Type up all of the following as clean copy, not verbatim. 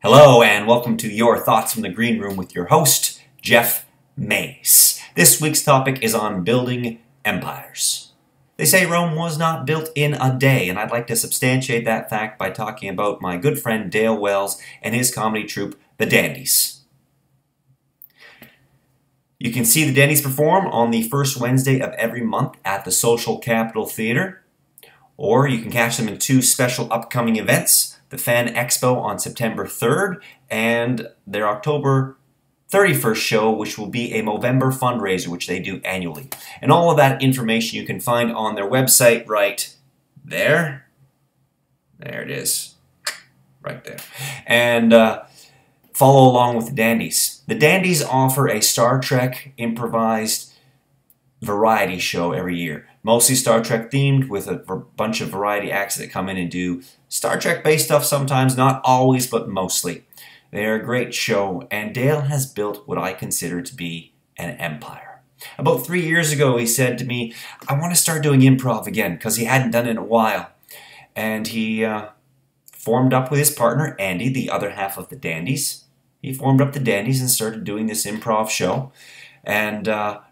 Hello and welcome to Your Thoughts from the Green Room with your host, Jeff Mace. This week's topic is on building empires. They say Rome was not built in a day, and I'd like to substantiate that fact by talking about my good friend Dale Wells and his comedy troupe, The Dandies. You can see The Dandies perform on the first Wednesday of every month at the Social Capital Theatre, or you can catch them in two special upcoming events, the Fan Expo on September 3rd and their October 31st show, which will be a Movember fundraiser, which they do annually. And all of that information you can find on their website right there. There it is, right there. And follow along with the Dandies. The Dandies offer a Star Trek improvised variety show every year. Mostly Star Trek themed, with a bunch of variety acts that come in and do Star Trek based stuff sometimes, not always, but mostly. They're a great show, and Dale has built what I consider to be an empire. About 3 years ago, he said to me, I want to start doing improv again, because he hadn't done it in a while. And he formed up with his partner, Andy, the other half of the Dandies. He formed up the Dandies and started doing this improv show, and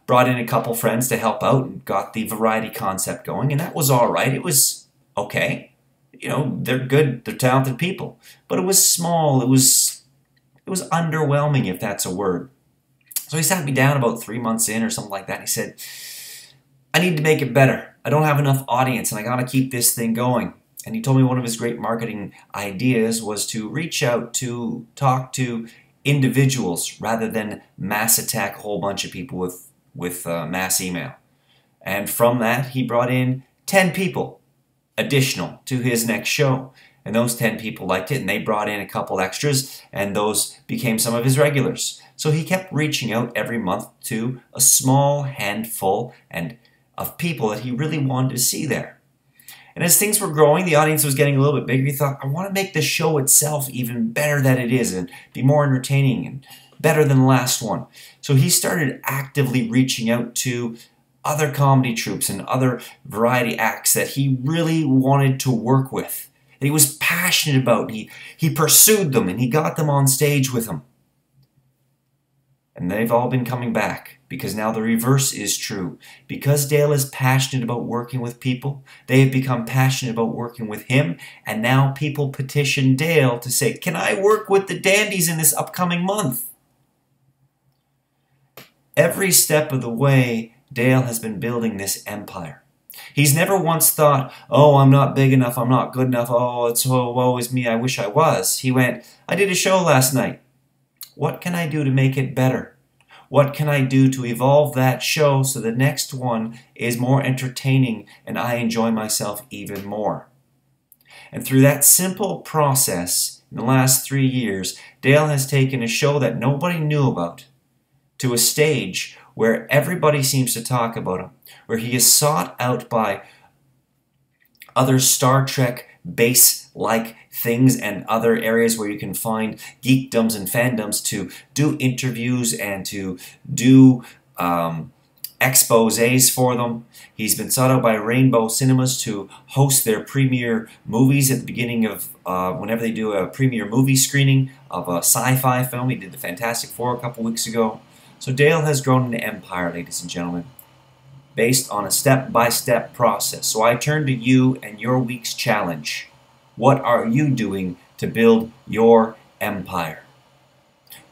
brought in a couple friends to help out and got the variety concept going, and that was all right. It was okay. You know, they're good, they're talented people, but it was small. It was underwhelming, if that's a word. So he sat me down about 3 months in or something like that, and he said, I need to make it better. I don't have enough audience, and I got to keep this thing going. And he told me one of his great marketing ideas was to reach out to talk to individuals rather than mass attack a whole bunch of people with mass email. And from that, he brought in 10 people additional to his next show. And those 10 people liked it, and they brought in a couple extras, and those became some of his regulars. So he kept reaching out every month to a small handful of people that he really wanted to see there. And as things were growing, the audience was getting a little bit bigger. He thought, I want to make the show itself even better than it is and be more entertaining and better than the last one. So he started actively reaching out to other comedy troupes and other variety acts that he really wanted to work with, that he was passionate about. He pursued them and he got them on stage with him. And they've all been coming back, because now the reverse is true. Because Dale is passionate about working with people, they have become passionate about working with him, and now people petition Dale to say, can I work with the Dandies in this upcoming month? Every step of the way, Dale has been building this empire. He's never once thought, oh, I'm not big enough, I'm not good enough, oh, it's so woe is me, I wish I was. He went, I did a show last night. What can I do to make it better? What can I do to evolve that show so the next one is more entertaining and I enjoy myself even more? And through that simple process, in the last 3 years, Dale has taken a show that nobody knew about to a stage where everybody seems to talk about him, where he is sought out by other Star Trek base-like things and other areas where you can find geekdoms and fandoms to do interviews and to do exposés for them. He's been sought out by Rainbow Cinemas to host their premiere movies at the beginning of whenever they do a premiere movie screening of a sci-fi film. He did the Fantastic Four a couple weeks ago. So Dale has grown an empire, ladies and gentlemen, based on a step-by-step process. So I turn to you and your week's challenge. What are you doing to build your empire?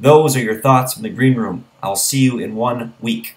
Those are your thoughts from the Green Room. I'll see you in 1 week.